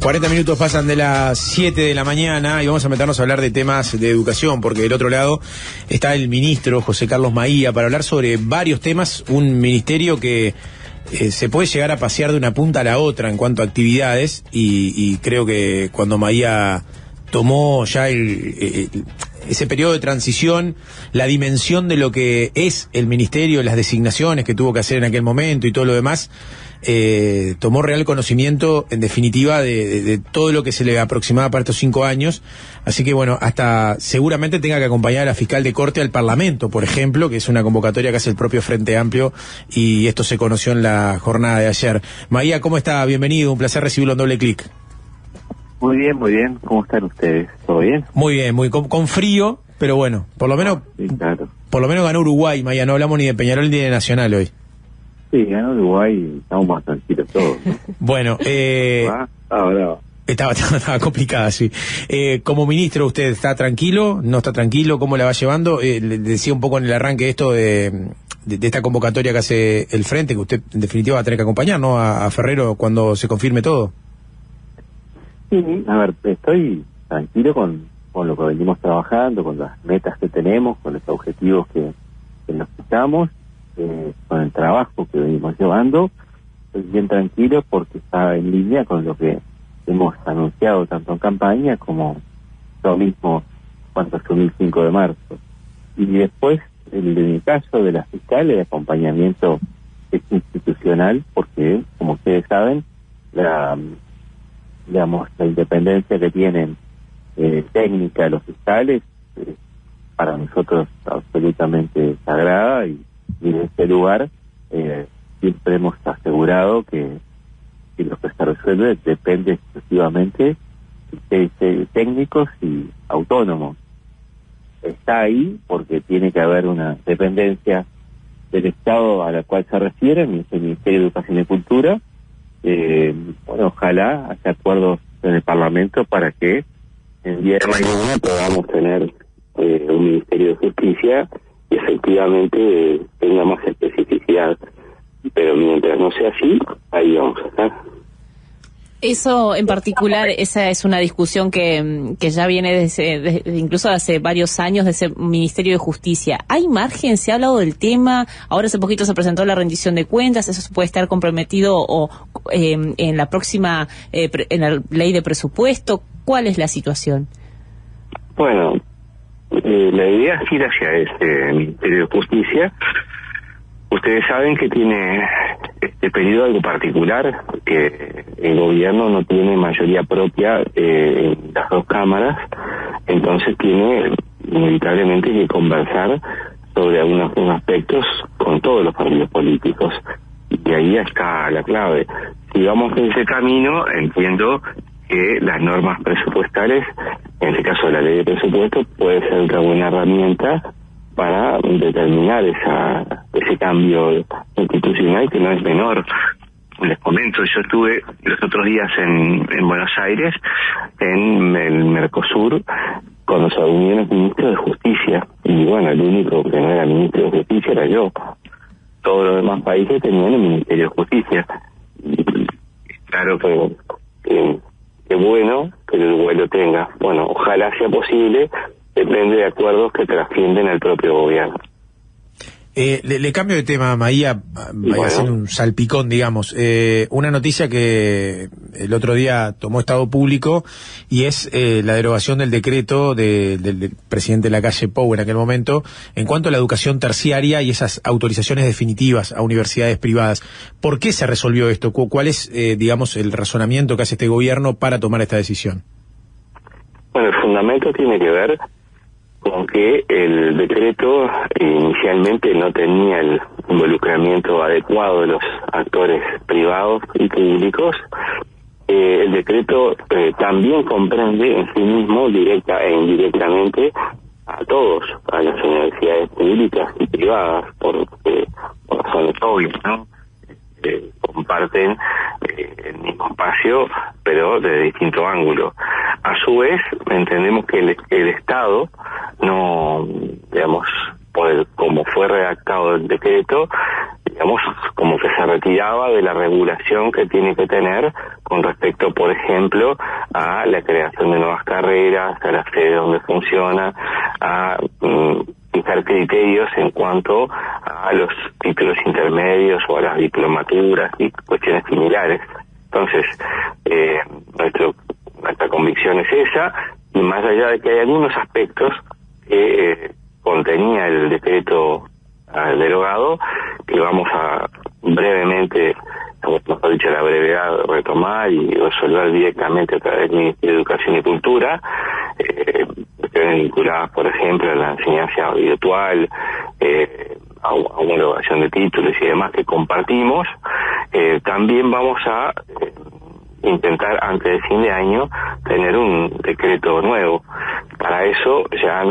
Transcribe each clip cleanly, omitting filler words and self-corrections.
40 minutos pasan de las 7 de la mañana y vamos a meternos a hablar de temas de educación, porque del otro lado está el ministro José Carlos Maía para hablar sobre varios temas, un ministerio que se puede llegar a pasear de una punta a la otra en cuanto a actividades y creo que cuando Maía tomó ya ese periodo de transición, la dimensión de lo que es el ministerio, las designaciones que tuvo que hacer en aquel momento y todo lo demás, tomó real conocimiento, en definitiva, de todo lo que se le aproximaba para estos 5 años. Así que, bueno, hasta seguramente tenga que acompañar a la fiscal de corte al Parlamento, por ejemplo, que es una convocatoria que hace el propio Frente Amplio, y esto se conoció en la jornada de ayer. Maía, ¿cómo está? Bienvenido, un placer recibirlo en Doble Clic. Muy bien, muy bien. ¿Cómo están ustedes? ¿Todo bien? Muy bien, con frío, pero bueno, por lo menos Sí, claro. Por lo menos ganó Uruguay, Maía, no hablamos ni de Peñarol ni de Nacional hoy. Sí, ganó Uruguay y estamos más tranquilos todos, ¿no? Bueno, Ahora. Estaba complicada, sí. Como ministro, ¿usted está tranquilo? ¿No está tranquilo? ¿Cómo la va llevando? Le decía un poco en el arranque esto de esta convocatoria que hace el Frente, que usted en definitiva va a tener que acompañar, ¿no? A Ferrero cuando se confirme todo. Sí, a ver, estoy tranquilo con lo que venimos trabajando, con las metas que tenemos, con los objetivos que nos fijamos, con el trabajo que venimos llevando. Estoy bien tranquilo porque está en línea con lo que hemos anunciado tanto en campaña como lo mismo cuando asumí el 5 de marzo. Y después, en mi caso de las fiscales, de acompañamiento institucional, porque, como ustedes saben, la independencia que tienen técnica los fiscales para nosotros absolutamente sagrada, y en este lugar siempre hemos asegurado que lo que se resuelve depende exclusivamente de técnicos y autónomos. Está ahí porque tiene que haber una dependencia del Estado a la cual se refieren, el Ministerio de Educación y Cultura. Bueno, ojalá haya acuerdos en el Parlamento para que el día de mañana podamos tener un Ministerio de Justicia y efectivamente tenga más especificidad. Pero mientras no sea así, ahí vamos a estar. Eso en particular, esa es una discusión que ya viene incluso hace varios años, de ese Ministerio de Justicia. ¿Hay margen? ¿Se ha hablado del tema? Ahora hace poquito se presentó la rendición de cuentas. ¿Eso se puede estar comprometido en la próxima en la ley de presupuesto? ¿Cuál es la situación? Bueno, la idea es ir hacia este Ministerio de Justicia. Ustedes saben que tiene este periodo algo particular, que el gobierno no tiene mayoría propia en las dos cámaras, entonces tiene inevitablemente que conversar sobre algunos aspectos con todos los partidos políticos, y ahí está la clave. Si vamos en ese camino, entiendo que las normas presupuestales, en este caso la ley de presupuesto, puede ser una buena herramienta para determinar ese cambio institucional, que no es menor. Les comento, yo estuve los otros días en Buenos Aires, en el Mercosur, con los reuniones ministros de Justicia, y bueno, el único que no era ministro de Justicia era yo. Todos los demás países tenían el Ministerio de Justicia. Y claro que bueno que el Uruguay lo tenga. Bueno, ojalá sea posible. Depende de acuerdos que trascienden al propio gobierno. Le cambio de tema, Maía, vaya a hacer un salpicón, digamos. Una noticia que el otro día tomó estado público, y es la derogación del decreto del presidente Lacalle Pou en aquel momento, en cuanto a la educación terciaria y esas autorizaciones definitivas a universidades privadas. ¿Por qué se resolvió esto? ¿Cuál es, digamos, el razonamiento que hace este gobierno para tomar esta decisión? Bueno, el fundamento tiene que ver con que el decreto inicialmente no tenía el involucramiento adecuado de los actores privados y públicos. El decreto también comprende en sí mismo, directa e indirectamente, a todos, a las universidades públicas y privadas, por razones obvias, ¿no? Comparten el mismo espacio, pero de distinto ángulo. A su vez, entendemos que el Estado no, digamos, como fue redactado el decreto, digamos, como que se retiraba de la regulación que tiene que tener con respecto, por ejemplo, a la creación de nuevas carreras, a la sede donde funciona, a fijar criterios en cuanto a los títulos intermedios o a las diplomaturas y cuestiones similares. Entonces, nuestra convicción es esa, y más allá de que hay algunos aspectos que contenía el decreto derogado, que vamos a brevemente, mejor dicho, a la brevedad, retomar y resolver directamente a través del Ministerio de Educación y Cultura, vinculadas, por ejemplo, a la enseñanza virtual, a homologación de títulos y demás que compartimos. También vamos a intentar, antes de fin de año, tener un decreto nuevo. Para eso ya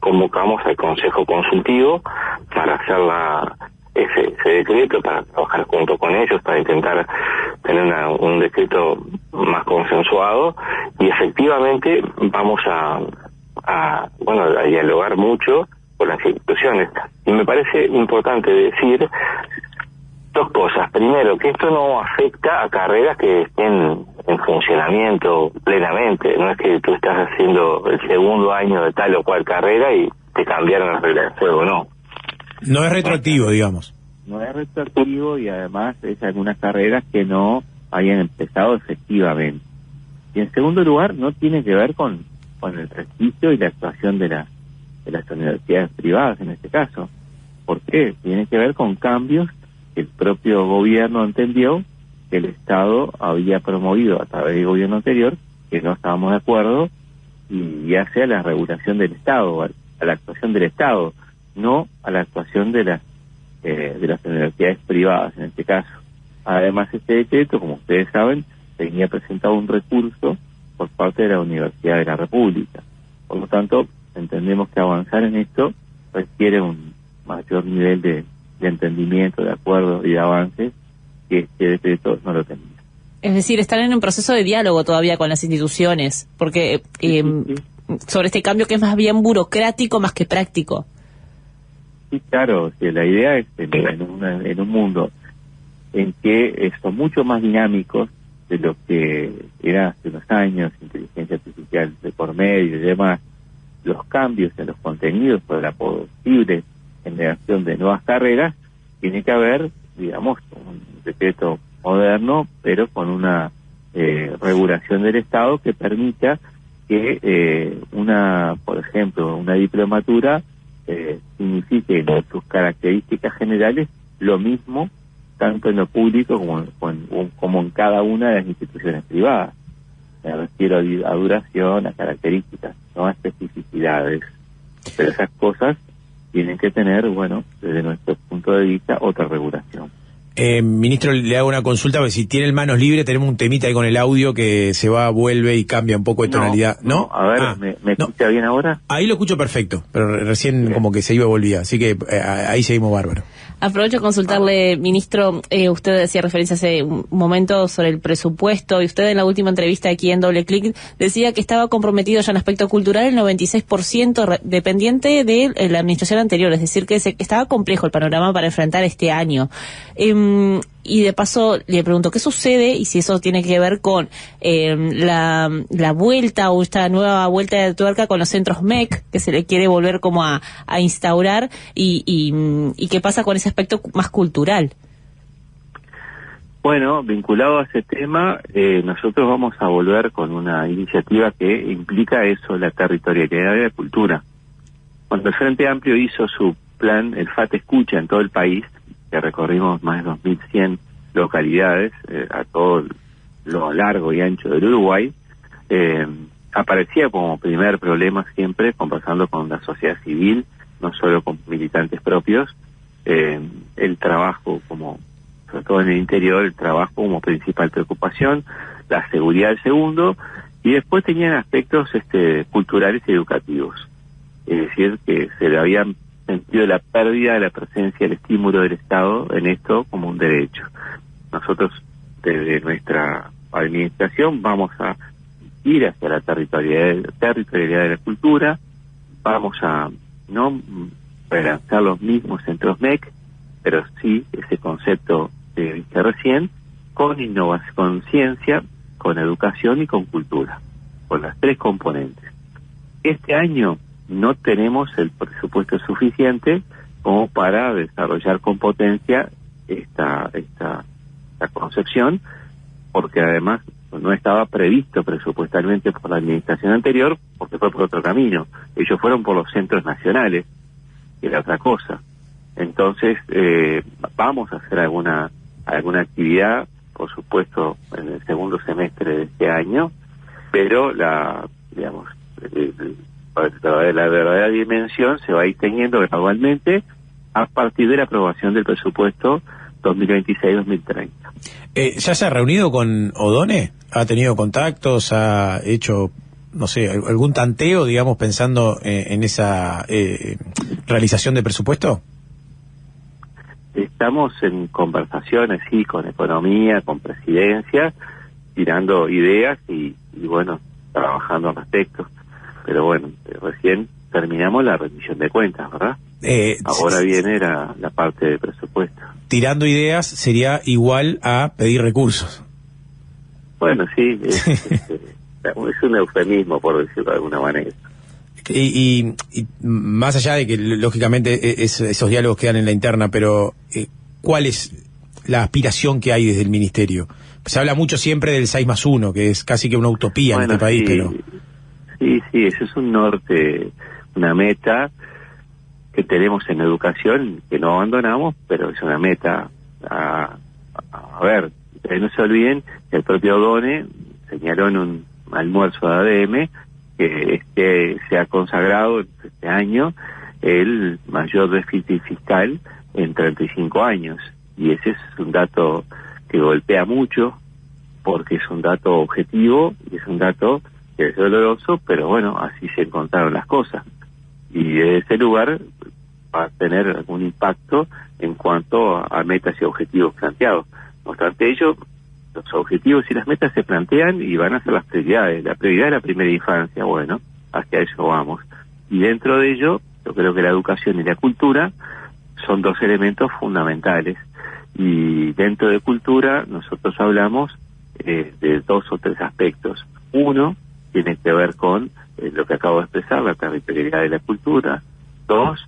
convocamos al Consejo Consultivo para hacer ese decreto, para trabajar junto con ellos, para intentar tener un decreto más consensuado, y efectivamente vamos a dialogar mucho con las instituciones. Y me parece importante decir dos cosas. Primero, que esto no afecta a carreras que estén en funcionamiento plenamente. No es que tú estás haciendo el segundo año de tal o cual carrera y te cambiaron las reglas de juego, no. No es retroactivo, digamos. No es retroactivo, y además es algunas carreras que no hayan empezado efectivamente. Y en segundo lugar, no tiene que ver con el prestigio y la actuación de las universidades privadas en este caso. ¿Por qué? Tiene que ver con cambios que el propio gobierno entendió que el Estado había promovido a través del gobierno anterior, que no estábamos de acuerdo, y hace a la regulación del Estado, a la actuación del Estado, no a la actuación de las universidades privadas en este caso. Además, este decreto, como ustedes saben, tenía presentado un recurso por parte de la Universidad de la República. Por lo tanto, entendemos que avanzar en esto requiere un mayor nivel de entendimiento, de acuerdo y de avance, que este decreto no lo tenía. Es decir, están en un proceso de diálogo todavía con las instituciones, porque sobre este cambio que es más bien burocrático más que práctico. Sí, claro, que la idea es en un mundo en que son mucho más dinámicos de lo que era hace unos años, inteligencia artificial de por medio y demás, los cambios en los contenidos para la posible generación de nuevas carreras, tiene que haber, digamos, un decreto moderno, pero con una regulación del Estado que permita que por ejemplo, una diplomatura signifique en sus características generales lo mismo tanto en lo público como en cada una de las instituciones privadas. Me refiero a duración, a características, no a especificidades. Pero esas cosas tienen que tener, desde nuestro punto de vista, otra regulación. Ministro, le hago una consulta, porque si tiene manos libres, tenemos un temita ahí con el audio que se va, vuelve y cambia un poco de tonalidad. ¿No? A ver, ¿me escucha bien ahora? Ahí lo escucho perfecto, pero recién bien, como que se iba y volvía, así que ahí seguimos bárbaro. Aprovecho a consultarle, ministro, usted hacía referencia hace un momento sobre el presupuesto, y usted en la última entrevista aquí en Doble Clic decía que estaba comprometido ya en aspecto cultural el 96% dependiente de la administración anterior, es decir, que estaba complejo el panorama para enfrentar este año. Y de paso le pregunto, ¿qué sucede? Y si eso tiene que ver con la vuelta o esta nueva vuelta de tuerca con los centros MEC, que se le quiere volver como a instaurar, y qué pasa con ese aspecto más cultural. Bueno, vinculado a ese tema, nosotros vamos a volver con una iniciativa que implica eso, la territorialidad de la cultura. Cuando el Frente Amplio hizo su plan, el FAT Escucha, en todo el país, que recorrimos más de 2.100 localidades a todo lo largo y ancho del Uruguay, aparecía como primer problema siempre, conversando con la sociedad civil, no solo con militantes propios, el trabajo sobre todo en el interior, el trabajo como principal preocupación, la seguridad el segundo, y después tenían aspectos culturales y educativos. Es decir, que se le habían sentido la pérdida de la presencia, el estímulo del Estado en esto como un derecho. Nosotros, desde nuestra administración, vamos a ir hacia la territorialidad de la cultura, vamos a relanzar los mismos centros MEC, pero sí ese concepto que dije recién, con innovación, con ciencia, con educación y con cultura, con las tres componentes. Este año no tenemos el presupuesto suficiente como para desarrollar con potencia esta concepción, porque además no estaba previsto presupuestalmente por la administración anterior, porque fue por otro camino. Ellos fueron por los centros nacionales, que era otra cosa. Entonces, vamos a hacer alguna actividad, por supuesto, en el segundo semestre de este año, pero la verdadera dimensión se va a ir teniendo gradualmente a partir de la aprobación del presupuesto 2026-2030. ¿Ya se ha reunido con Odone? ¿Ha tenido contactos? ¿Ha hecho, no sé, algún tanteo, digamos, pensando en esa realización de presupuesto? Estamos en conversaciones, sí, con economía, con presidencia, tirando ideas y bueno, trabajando al respecto. Pero bueno, recién terminamos la rendición de cuentas, ¿verdad? Ahora viene la parte de presupuesto. Tirando ideas sería igual a pedir recursos. Bueno, sí, es un eufemismo, por decirlo de alguna manera. Y más allá de que, lógicamente, esos diálogos quedan en la interna, pero ¿cuál es la aspiración que hay desde el Ministerio? Se habla mucho siempre del 6+1, que es casi que una utopía en este país, pero... Sí, eso es un norte, una meta que tenemos en educación, que no abandonamos, pero es una meta a ver, no se olviden que el propio Odone señaló en un almuerzo de ADM que se ha consagrado este año el mayor déficit fiscal en 35 años, y ese es un dato que golpea mucho, porque es un dato objetivo y es un dato que es doloroso, pero bueno, así se encontraron las cosas. Y de ese lugar va a tener algún impacto en cuanto a metas y objetivos planteados. No obstante ello, los objetivos y las metas se plantean y van a ser las prioridades. La prioridad es la primera infancia, bueno, hacia eso vamos. Y dentro de ello, yo creo que la educación y la cultura son dos elementos fundamentales. Y dentro de cultura nosotros hablamos de dos o tres aspectos. Uno tiene que ver con lo que acabo de expresar, la territorialidad de la cultura. Dos,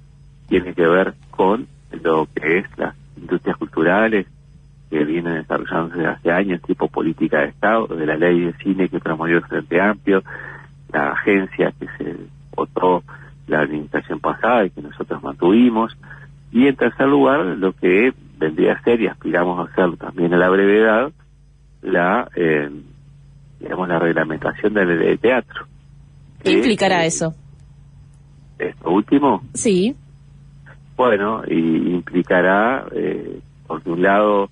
tiene que ver con lo que es las industrias culturales que vienen desarrollándose desde hace años, tipo política de Estado, de la ley de cine que promovió el Frente Amplio, la agencia que se votó la administración pasada y que nosotros mantuvimos. Y en tercer lugar, lo que vendría a ser, y aspiramos a hacerlo también a la brevedad, la reglamentación de la ley de teatro. ¿Qué implicará eso? ¿Esto último? Sí. Bueno, y implicará, por un lado,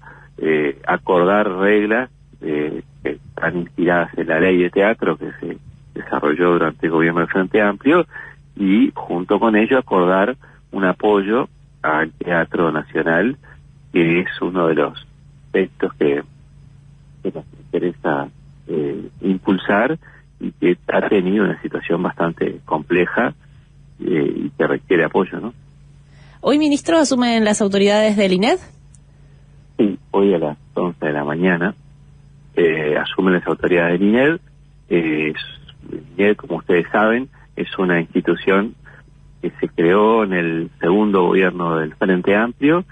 acordar reglas que están inspiradas en la ley de teatro que se desarrolló durante el gobierno del Frente Amplio, y junto con ello acordar un apoyo al Teatro Nacional, que es uno de los aspectos que nos interesa impulsar y que ha tenido una situación bastante compleja y que requiere apoyo, ¿no? ¿Hoy, ministro, asumen las autoridades del INED? Sí, hoy a las 11 de la mañana asumen las autoridades del INED. El INED, como ustedes saben, es una institución que se creó en el segundo gobierno del Frente Amplio,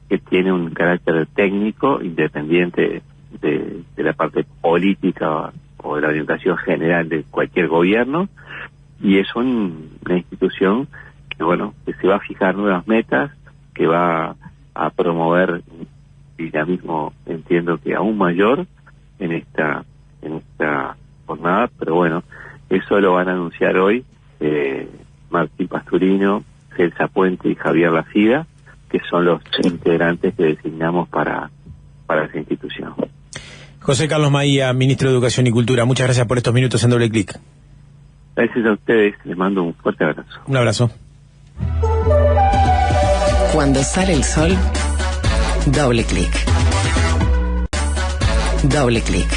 que tiene un carácter técnico, independiente de la parte política o de la orientación general de cualquier gobierno, y es una institución que, bueno, que se va a fijar nuevas metas, que va a promover dinamismo, entiendo que aún mayor en esta jornada, pero bueno, eso lo van a anunciar hoy Martín Pasturino, Celsa Puente y Javier Lacida, que son los integrantes que designamos para esa institución. José Carlos Maía, ministro de Educación y Cultura, muchas gracias por estos minutos en Doble Clic. Gracias a ustedes, les mando un fuerte abrazo. Un abrazo. Cuando sale el sol, Doble Clic. Doble Clic.